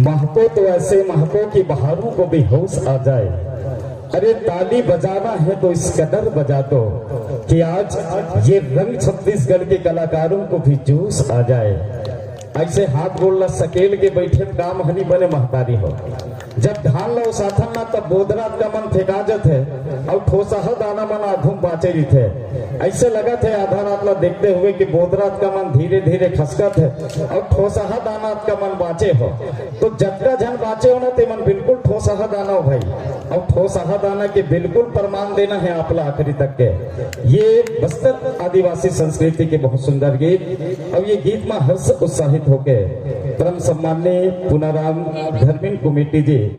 महको तो ऐसे महको कि बहारों को भी होश आ जाए। अरे ताली बजाना है तो इस कदर बजा दो कि आज ये रंग छत्तीसगढ़ के कलाकारों को भी जोश आ जाए। ऐसे हाथ बोलना सकेल के बैठे काम हनी बने महतारी हो। जब धान लो साथन ना तब बोधरात का मन फेंका जत है और ठोसा दाना मन आधुम बाचे ही थे। ऐसे लगा थे आधा रात ला देखते हुए कि बोधरात का मन धीरे धीरे खसकत है और ठोसा दाना का मन बाचे हो। तो जटका जन बाचे हो ना ते मन बिल्कुल ठोसा दाना हो भाई। और ठोसा दाना के बिल्कुल प्रमाण देना है आपला आखिरी तक के। ये बस्तर आदिवासी संस्कृति के बहुत सुंदर गीत और ये गीत में हर्ष उत्साहित होके परम सम्माननीय पुनाराम धर्मिन कमेटी जी